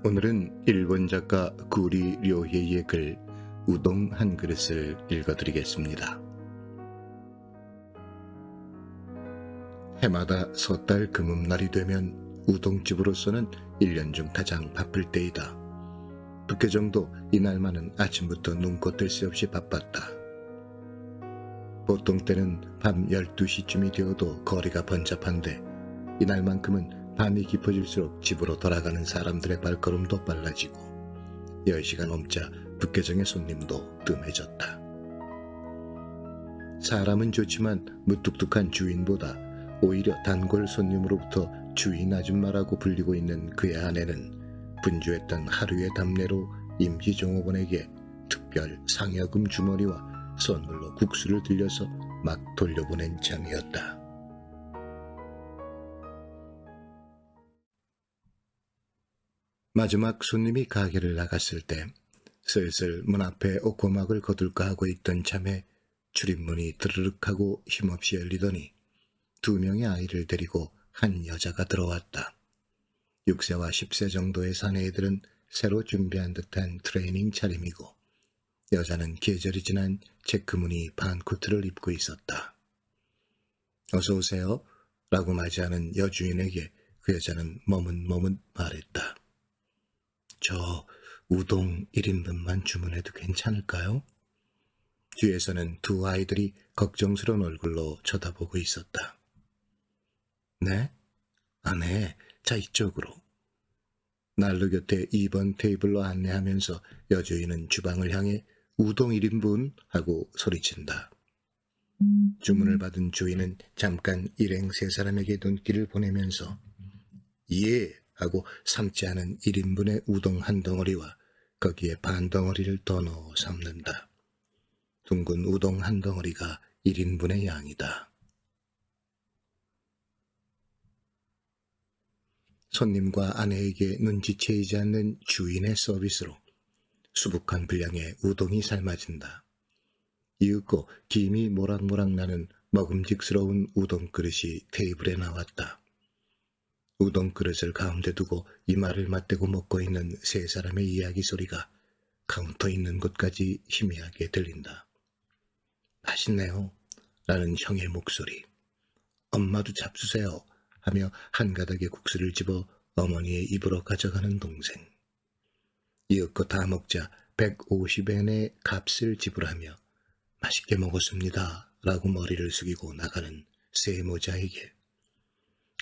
오늘은 일본 작가 구리 료헤이의 글 우동 한 그릇을 읽어드리겠습니다. 해마다 섣달 금음날이 되면 우동집으로서는 1년 중 가장 바쁠 때이다. 북계정도 이날만은 아침부터 눈코 뜰 새 없이 바빴다. 보통 때는 밤 12시쯤이 되어도 거리가 번잡한데 이날만큼은 밤이 깊어질수록 집으로 돌아가는 사람들의 발걸음도 빨라지고 10시가 넘자 북계정의 손님도 뜸해졌다. 사람은 좋지만 무뚝뚝한 주인보다 오히려 단골 손님으로부터 주인 아줌마라고 불리고 있는 그의 아내는 분주했던 하루의 답례로 임시종업원에게 특별 상여금 주머니와 선물로 국수를 들려서 막 돌려보낸 참이었다. 마지막 손님이 가게를 나갔을 때 슬슬 문 앞에 오코막을 거둘까 하고 있던 참에 출입문이 드르륵 하고 힘없이 열리더니 2명의 아이를 데리고 한 여자가 들어왔다. 6세와 10세 정도의 사내애들은 새로 준비한 듯한 트레이닝 차림이고 여자는 계절이 지난 체크무늬 반코트를 입고 있었다. 어서 오세요 라고 맞이하는 여주인에게 그 여자는 머뭇머뭇 말했다. 저 우동 1인분만 주문해도 괜찮을까요? 뒤에서는 2 아이들이 걱정스러운 얼굴로 쳐다보고 있었다. 네? 네. 자, 이쪽으로. 난로 곁에 2번 테이블로 안내하면서 여주인은 주방을 향해 우동 1인분 하고 소리친다. 주문을 받은 주인은 잠깐 일행 3사람에게 눈길을 보내면서 예 하고 삶지 않은 1인분의 우동 한 덩어리와 거기에 반 덩어리를 더 넣어 삶는다. 둥근 우동 한 덩어리가 1인분의 양이다. 손님과 아내에게 눈치채이지 않는 주인의 서비스로 수북한 분량의 우동이 삶아진다. 이윽고 김이 모락모락 나는 먹음직스러운 우동 그릇이 테이블에 나왔다. 우동 그릇을 가운데 두고 이마를 맞대고 먹고 있는 3사람의 이야기 소리가 카운터 있는 곳까지 희미하게 들린다. 맛있네요 라는 형의 목소리. 엄마도 잡수세요 하며 한 가닥의 국수를 집어 어머니의 입으로 가져가는 동생. 이윽고 다 먹자 150엔의 값을 지불하며 맛있게 먹었습니다 라고 머리를 숙이고 나가는 세모자에게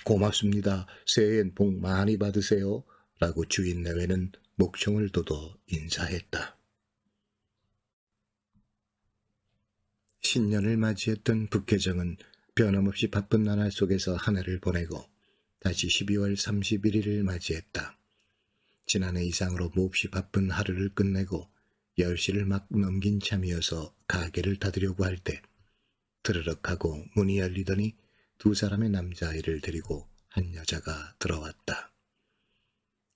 고맙습니다. 새해엔 복 많이 받으세요 라고 주인 내외는 목청을 돋워 인사했다. 신년을 맞이했던 북계정은 변함없이 바쁜 나날 속에서 한 해를 보내고 다시 12월 31일을 맞이했다. 지난해 이상으로 몹시 바쁜 하루를 끝내고 10시를 막 넘긴 참이어서 가게를 닫으려고 할 때 드르륵 하고 문이 열리더니 2사람의 남자아이를 데리고 한 여자가 들어왔다.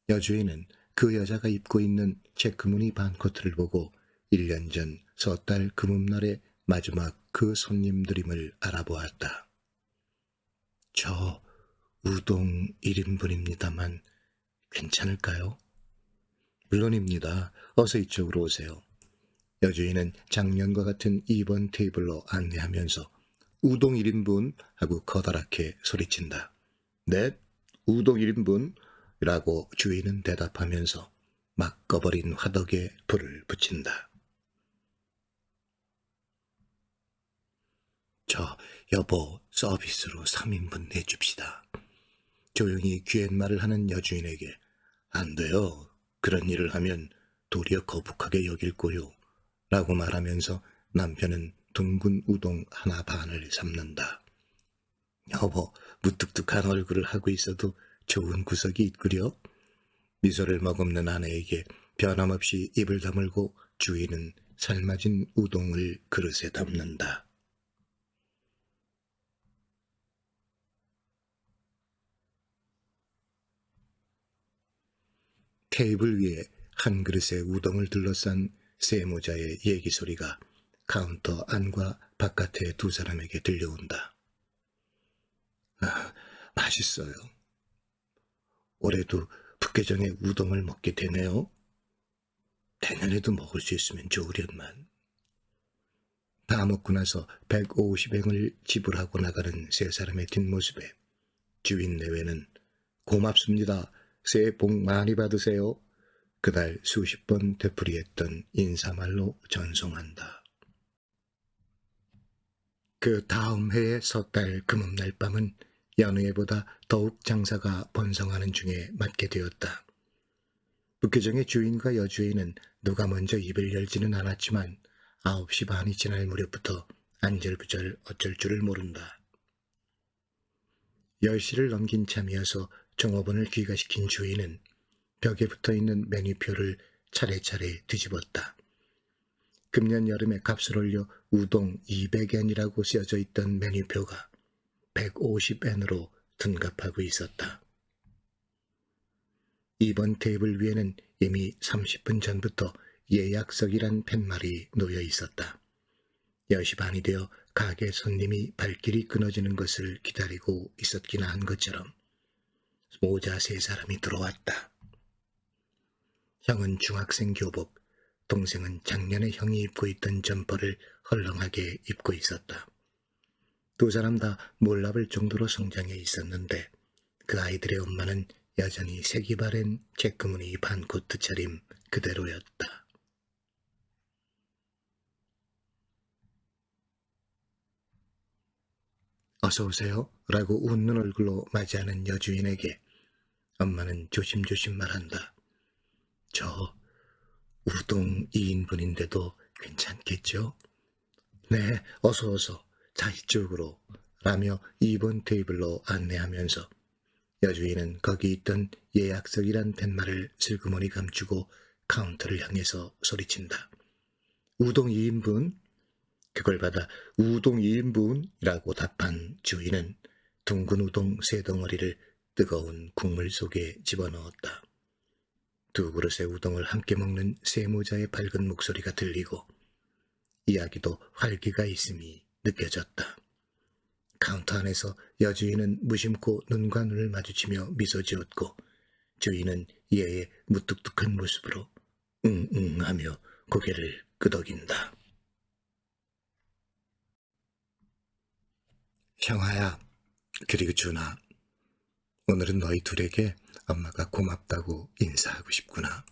여주인은 그 여자가 입고 있는 체크무늬 반코트를 보고 1년 전 섣달 금음날의 마지막 그 손님들임을 알아보았다. 저 우동 1인분입니다만 괜찮을까요? 물론입니다. 어서 이쪽으로 오세요. 여주인은 작년과 같은 2번 테이블로 안내하면서 우동 1인분 하고 커다랗게 소리친다. 네, 우동 1인분 라고 주인은 대답하면서 막 꺼버린 화덕에 불을 붙인다. 저 여보 서비스로 3인분 내줍시다. 조용히 귀옛말을 하는 여주인에게 안 돼요. 그런 일을 하면 도리어 거북하게 여길 거요 라고 말하면서 남편은 둥근 우동 하나 반을 삶는다. 여보 무뚝뚝한 얼굴을 하고 있어도 좋은 구석이 있구려. 미소를 머금는 아내에게 변함없이 입을 다물고 주인은 삶아진 우동을 그릇에 담는다. 테이블 위에 한 그릇의 우동을 둘러싼 세모자의 얘기 소리가 카운터 안과 바깥의 2사람에게 들려온다. 맛있어요. 올해도 북계정에 우동을 먹게 되네요. 내년에도 먹을 수 있으면 좋으련만. 다 먹고 나서 150행을 지불하고 나가는 세 사람의 뒷모습에 주인 내외는 고맙습니다. 새해 복 많이 받으세요. 그달 수십 번 되풀이했던 인사말로 전송한다. 그 다음 해의 섣달 금음날 밤은 여느 해보다 더욱 장사가 번성하는 중에 맞게 되었다. 북계정의 주인과 여주인은 누가 먼저 입을 열지는 않았지만 9시 반이 지날 무렵부터 안절부절 어쩔 줄을 모른다. 10시를 넘긴 참이어서 종업원을 귀가시킨 주인은 벽에 붙어있는 메뉴표를 차례차례 뒤집었다. 금년 여름에 값을 올려 우동 200엔이라고 쓰여져 있던 메뉴표가 150엔으로 둔갑하고 있었다. 이번 테이블 위에는 이미 30분 전부터 예약석이란 팻말이 놓여 있었다. 10시 반이 되어 가게 손님이 발길이 끊어지는 것을 기다리고 있었기나 한 것처럼 모자 세 사람이 들어왔다. 형은 중학생 교복, 동생은 작년에 형이 입고 있던 점퍼를 헐렁하게 입고 있었다. 두 사람 다 몰라볼 정도로 성장해 있었는데 그 아이들의 엄마는 여전히 색이 바랜 체크무늬 반코트 차림 그대로였다. 어서 오세요 라고 웃는 얼굴로 맞이하는 여주인에게 엄마는 조심조심 말한다. 저 우동 2인분인데도 괜찮겠죠? 네, 어서. 자, 이쪽으로. 라며 2번 테이블로 안내하면서 여주인은 거기 있던 예약석이란 팻말을 슬그머니 감추고 카운터를 향해서 소리친다. 우동 2인분? 그걸 받아 우동 2인분이라고 답한 주인은 둥근 우동 3덩어리를 뜨거운 국물 속에 집어넣었다. 두 그릇의 우동을 함께 먹는 세모자의 밝은 목소리가 들리고 이야기도 활기가 있음이 느껴졌다. 카운터 안에서 여주인은 무심코 눈과 눈을 마주치며 미소 지었고 주인은 얘의 무뚝뚝한 모습으로 응응 하며 고개를 끄덕인다. 형아야, 그리고 준아, 오늘은 너희 둘에게 엄마가 고맙다고 인사하고 싶구나.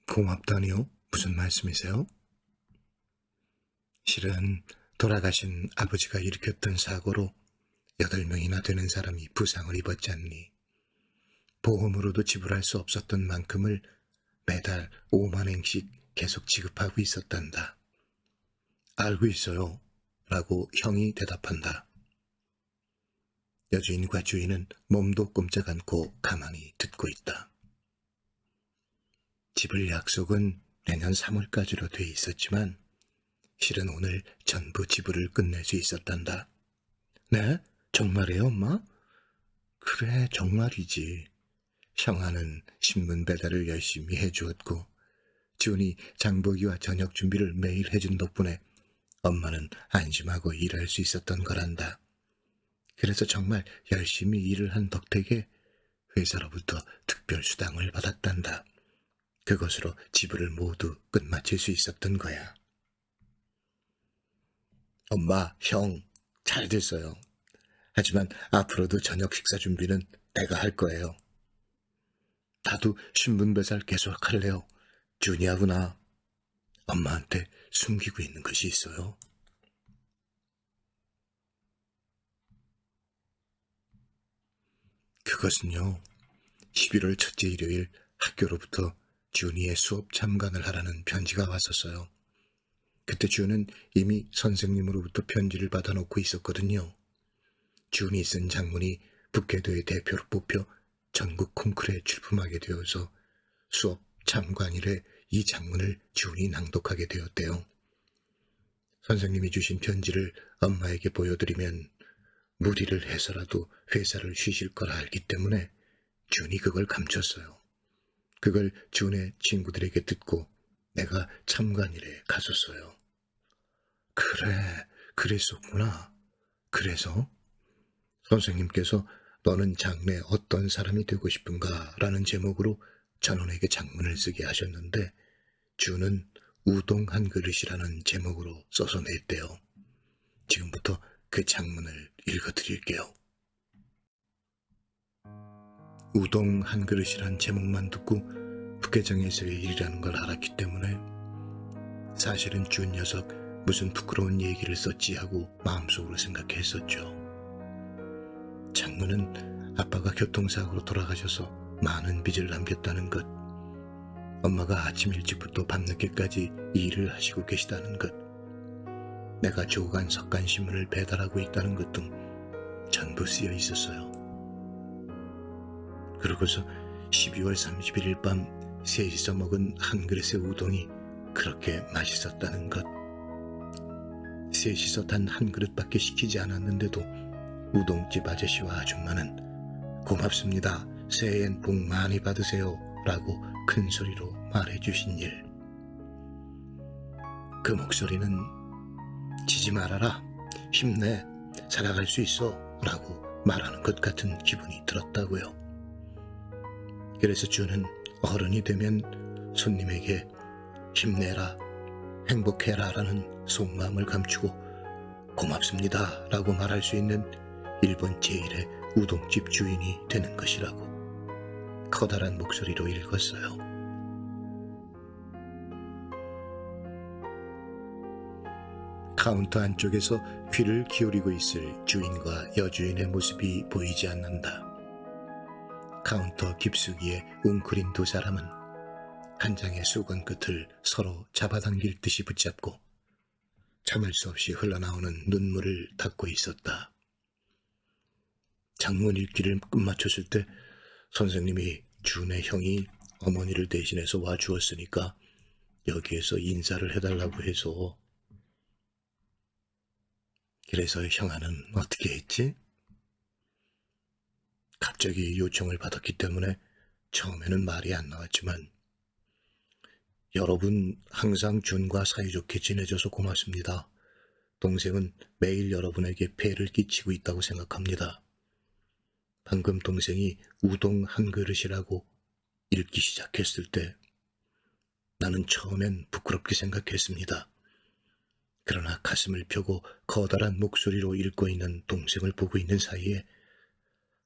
고맙다니요? 무슨 말씀이세요? 실은 돌아가신 아버지가 일으켰던 사고로 8명이나 되는 사람이 부상을 입었지 않니? 보험으로도 지불할 수 없었던 만큼을 매달 5만엔씩 계속 지급하고 있었단다. 알고 있어요. 라고 형이 대답한다. 여주인과 주인은 몸도 꼼짝 않고 가만히 듣고 있다. 지불 약속은 내년 3월까지로 돼 있었지만 실은 오늘 전부 지불을 끝낼 수 있었단다. 네? 정말이에요, 엄마? 그래, 정말이지. 형아는 신문 배달을 열심히 해주었고 준이 장보기와 저녁 준비를 매일 해준 덕분에 엄마는 안심하고 일할 수 있었던 거란다. 그래서 정말 열심히 일을 한 덕택에 회사로부터 특별수당을 받았단다. 그것으로 지불을 모두 끝마칠 수 있었던 거야. 엄마, 형, 잘 됐어요. 하지만 앞으로도 저녁 식사 준비는 내가 할 거예요. 나도 신문 배달 계속 할래요. 준이하고 나. 엄마한테 숨기고 있는 것이 있어요. 그것은요, 11월 첫째 일요일 학교로부터 준이의 수업 참관을 하라는 편지가 왔었어요. 그때 준은 이미 선생님으로부터 편지를 받아놓고 있었거든요. 준이 쓴 장문이 북계도의 대표로 뽑혀 전국 콩쿠르에 출품하게 되어서 수업 참관일에 이 장문을 준이 낭독하게 되었대요. 선생님이 주신 편지를 엄마에게 보여드리면 무리를 해서라도 회사를 쉬실 걸 알기 때문에 준이 그걸 감췄어요. 그걸 준의 친구들에게 듣고 내가 참관일에 갔었어요. 그래, 그랬었구나. 그래서 선생님께서 너는 장래 어떤 사람이 되고 싶은가? 라는 제목으로 전원에게 장문을 쓰게 하셨는데 주는 우동 한 그릇이라는 제목으로 써서 냈대요. 지금부터 그 장문을 읽어드릴게요. 우동 한 그릇이란 제목만 듣고 북계정에서의 일이라는 걸 알았기 때문에 사실은 주 녀석 무슨 부끄러운 얘기를 썼지 하고 마음속으로 생각했었죠. 장문은 아빠가 교통사고로 돌아가셔서 많은 빚을 남겼다는 것, 엄마가 아침 일찍부터 밤늦게까지 일을 하시고 계시다는 것, 내가 조간 석간신문을 배달하고 있다는 것 등 전부 쓰여 있었어요. 그러고서 12월 31일 밤 셋이서 먹은 한 그릇의 우동이 그렇게 맛있었다는 것, 셋이서 단 한 그릇밖에 시키지 않았는데도 우동집 아저씨와 아줌마는 고맙습니다, 새해엔 복 많이 받으세요 라고 큰 소리로 말해주신 일. 그 목소리는 지지 말아라, 힘내, 살아갈 수 있어 라고 말하는 것 같은 기분이 들었다고요. 그래서 주는 어른이 되면 손님에게 힘내라, 행복해라 라는 속마음을 감추고 고맙습니다 라고 말할 수 있는 일본 제1의 우동집 주인이 되는 것이라고 커다란 목소리로 읽었어요. 카운터 안쪽에서 귀를 기울이고 있을 주인과 여주인의 모습이 보이지 않는다. 카운터 깊숙이에 웅크린 두 사람은 한 장의 수건 끝을 서로 잡아당길 듯이 붙잡고 참을 수 없이 흘러나오는 눈물을 닦고 있었다. 장문 읽기를 끝마쳤을 때 선생님이 준의 형이 어머니를 대신해서 와주었으니까 여기에서 인사를 해달라고 해서, 그래서 형아는 어떻게 했지? 갑자기 요청을 받았기 때문에 처음에는 말이 안 나왔지만 여러분 항상 준과 사이좋게 지내줘서 고맙습니다. 동생은 매일 여러분에게 폐를 끼치고 있다고 생각합니다. 방금 동생이 우동 한 그릇이라고 읽기 시작했을 때 나는 처음엔 부끄럽게 생각했습니다. 그러나 가슴을 펴고 커다란 목소리로 읽고 있는 동생을 보고 있는 사이에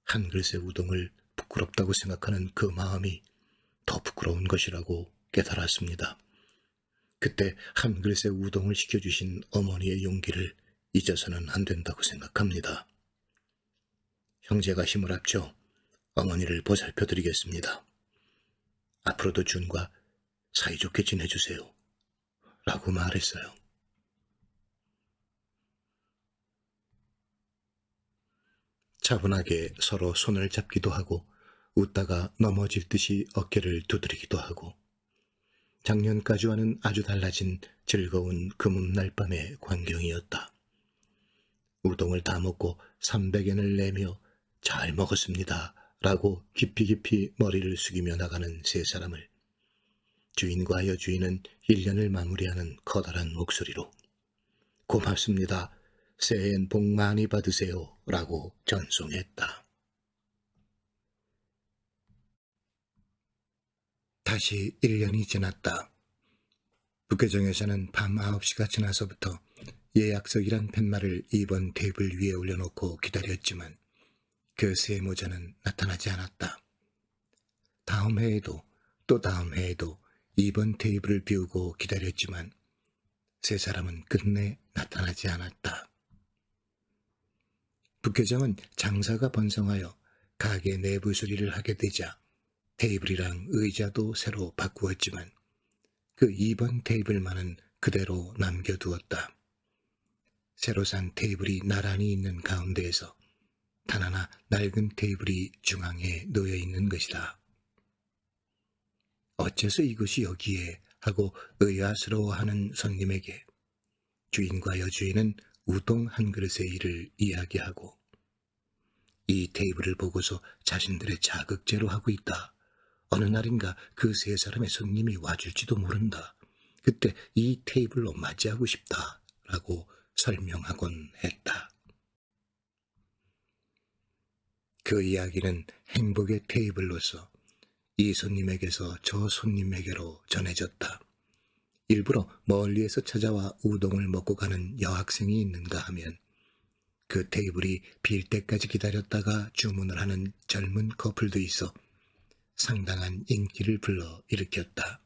한 그릇의 우동을 부끄럽다고 생각하는 그 마음이 더 부끄러운 것이라고 깨달았습니다. 그때 한 그릇의 우동을 시켜주신 어머니의 용기를 잊어서는 안 된다고 생각합니다. 형제가 힘을 합쳐 어머니를 보살펴드리겠습니다. 앞으로도 준과 사이좋게 지내주세요 라고 말했어요. 차분하게 서로 손을 잡기도 하고 웃다가 넘어질 듯이 어깨를 두드리기도 하고 작년까지와는 아주 달라진 즐거운 금음날 밤의 광경이었다. 우동을 다 먹고 300엔을 내며 잘 먹었습니다 라고 깊이 머리를 숙이며 나가는 세 사람을 주인과 여주인은 1년을 마무리하는 커다란 목소리로 고맙습니다, 새해엔 복 많이 받으세요 라고 전송했다. 다시 1년이 지났다. 북계정에서는 밤 9시가 지나서부터 예약석이란 팻말을 2번 테이블 위에 올려놓고 기다렸지만 그 세 모자는 나타나지 않았다. 다음 해에도 또 다음 해에도 2번 테이블을 비우고 기다렸지만 세 사람은 끝내 나타나지 않았다. 북계정은 장사가 번성하여 가게 내부 수리를 하게 되자 테이블이랑 의자도 새로 바꾸었지만 그 2번 테이블만은 그대로 남겨두었다. 새로 산 테이블이 나란히 있는 가운데에서 단 하나 낡은 테이블이 중앙에 놓여 있는 것이다. 어째서 이것이 여기에 하고 의아스러워하는 손님에게 주인과 여주인은 우동 한 그릇의 일을 이야기하고 이 테이블을 보고서 자신들의 자극제로 하고 있다. 어느 날인가 그 세 사람의 손님이 와줄지도 모른다. 그때 이 테이블로 맞이하고 싶다 라고 설명하곤 했다. 그 이야기는 행복의 테이블로서 이 손님에게서 저 손님에게로 전해졌다. 일부러 멀리에서 찾아와 우동을 먹고 가는 여학생이 있는가 하면 그 테이블이 빌 때까지 기다렸다가 주문을 하는 젊은 커플도 있어 상당한 인기를 불러 일으켰다.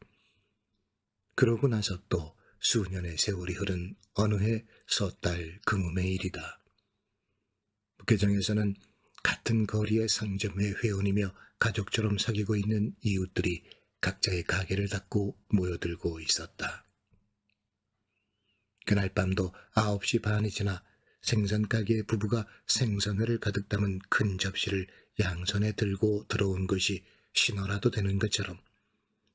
그러고 나서 또 수년의 세월이 흐른 어느 해 섣달 금음의 일이다. 북계정에서는 같은 거리의 상점의 회원이며 가족처럼 사귀고 있는 이웃들이 각자의 가게를 닫고 모여들고 있었다. 그날 밤도 9시 반이 지나 생선가게의 부부가 생선회를 가득 담은 큰 접시를 양손에 들고 들어온 것이 신호라도 되는 것처럼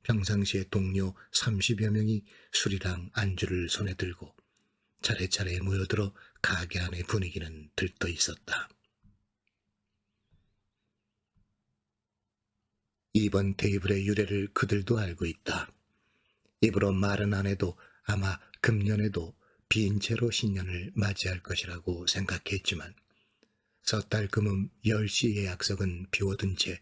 평상시에 동료 30여 명이 술이랑 안주를 손에 들고 차례차례 모여들어 가게 안의 분위기는 들떠 있었다. 이번 테이블의 유래를 그들도 알고 있다. 입으로 말은 안 해도 아마 금년에도 빈 채로 신년을 맞이할 것이라고 생각했지만 섣달 금음 10시의 약속은 비워둔 채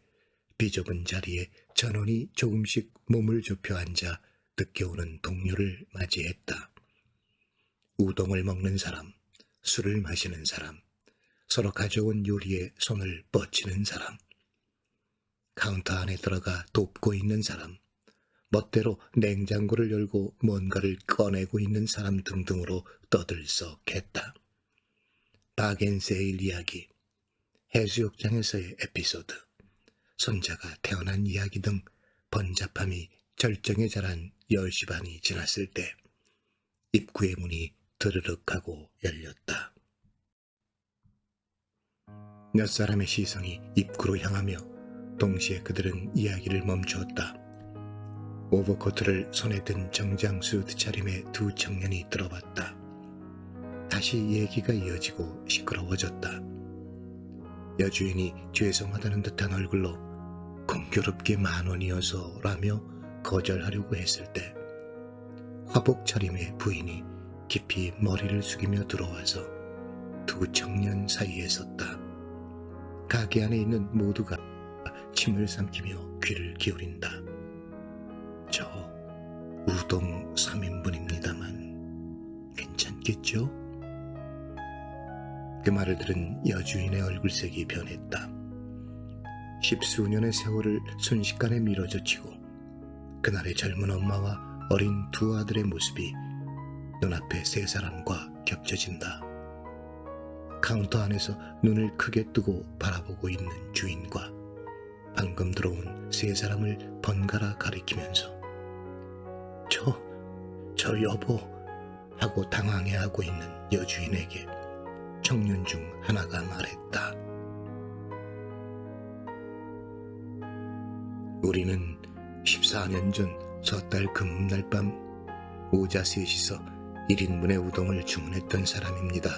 비좁은 자리에 전원이 조금씩 몸을 좁혀 앉아 늦게 오는 동료를 맞이했다. 우동을 먹는 사람, 술을 마시는 사람, 서로 가져온 요리에 손을 뻗치는 사람, 카운터 안에 들어가 돕고 있는 사람, 멋대로 냉장고를 열고 뭔가를 꺼내고 있는 사람 등등으로 떠들썩했다. 박앤세일 이야기, 해수욕장에서의 에피소드, 손자가 태어난 이야기 등 번잡함이 절정에 자란 10시 반이 지났을 때 입구의 문이 드르륵 하고 열렸다. 몇 사람의 시선이 입구로 향하며 동시에 그들은 이야기를 멈추었다. 오버코트를 손에 든 정장 수트 차림의 두 청년이 들어봤다. 다시 얘기가 이어지고 시끄러워졌다. 여주인이 죄송하다는 듯한 얼굴로 공교롭게 10,000원이어서 라며 거절하려고 했을 때 화복 차림의 부인이 깊이 머리를 숙이며 들어와서 두 청년 사이에 섰다. 가게 안에 있는 모두가 침을 삼키며 귀를 기울인다. 저 우동 3인분입니다만 괜찮겠죠? 그 말을 들은 여주인의 얼굴색이 변했다. 10수년의 세월을 순식간에 밀어젖히고 그날의 젊은 엄마와 어린 두 아들의 모습이 눈앞에 세 사람과 겹쳐진다. 카운터 안에서 눈을 크게 뜨고 바라보고 있는 주인과 방금 들어온 세 사람을 번갈아 가리키면서 저 여보 하고 당황해하고 있는 여주인에게 청년 중 하나가 말했다. 우리는 14년 전 섣달 금음날 밤 오자 셋이서 1인분의 우동을 주문했던 사람입니다.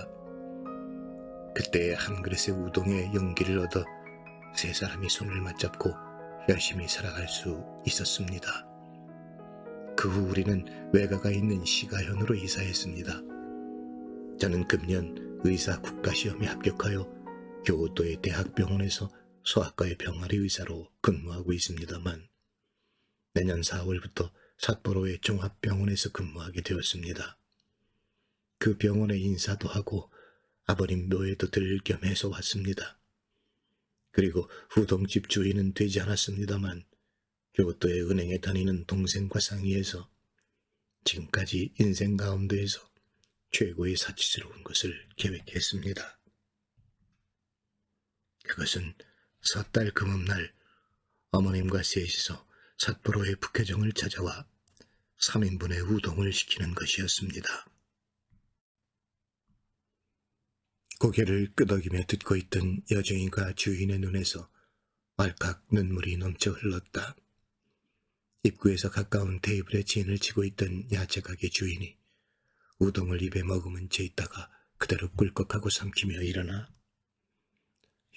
그때 한 그릇의 우동에 용기를 얻어 세 사람이 손을 맞잡고 열심히 살아갈 수 있었습니다. 그 후 우리는 외가가 있는 시가현으로 이사했습니다. 저는 금년 의사 국가시험에 합격하여 교도의 대학병원에서 소아과의 병아리 의사로 근무하고 있습니다만 내년 4월부터 삿포로의 종합병원에서 근무하게 되었습니다. 그 병원에 인사도 하고 아버님 묘에도 들릴 겸 해서 왔습니다. 그리고 우동집 주인은 되지 않았습니다만 교도의 은행에 다니는 동생과 상의해서 지금까지 인생 가운데에서 최고의 사치스러운 것을 계획했습니다. 그것은 섣달 금음날 어머님과 셋이서 삿포로의 북해정을 찾아와 3인분의 우동을 시키는 것이었습니다. 고개를 끄덕이며 듣고 있던 여주인과 주인의 눈에서 왈칵 눈물이 넘쳐 흘렀다. 입구에서 가까운 테이블에 진을 치고 있던 야채가게 주인이 우동을 입에 머금은 채 있다가 그대로 꿀꺽하고 삼키며 일어나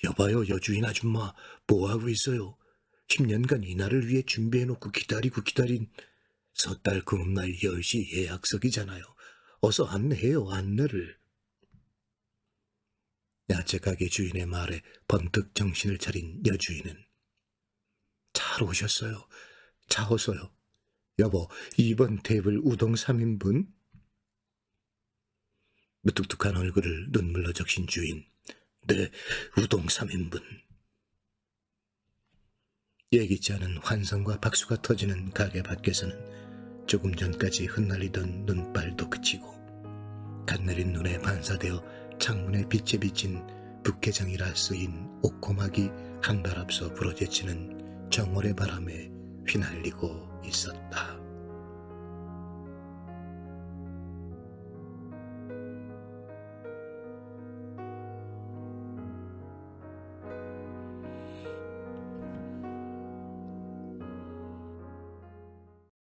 여봐요 여주인 아줌마 뭐하고 있어요? 10년간 이날을 위해 준비해놓고 기다린 섣달 금음날 10시 예약석이잖아요. 어서 안내해요 안내를. 야채 가게 주인의 말에 번뜩 정신을 차린 여주인은 잘 오셨어요. 자 어서요. 여보, 2번 테이블 우동 3인분? 무뚝뚝한 얼굴을 눈물로 적신 주인. 네, 우동 3인분. 예기치 않은 환성과 박수가 터지는 가게 밖에서는 조금 전까지 흩날리던 눈발도 그치고 갓내린 눈에 반사되어 창문에 빛에 비친 북회장이라 쓰인 옥고막이 한 발 앞서 부러제치는 정월의 바람에 휘날리고 있었다.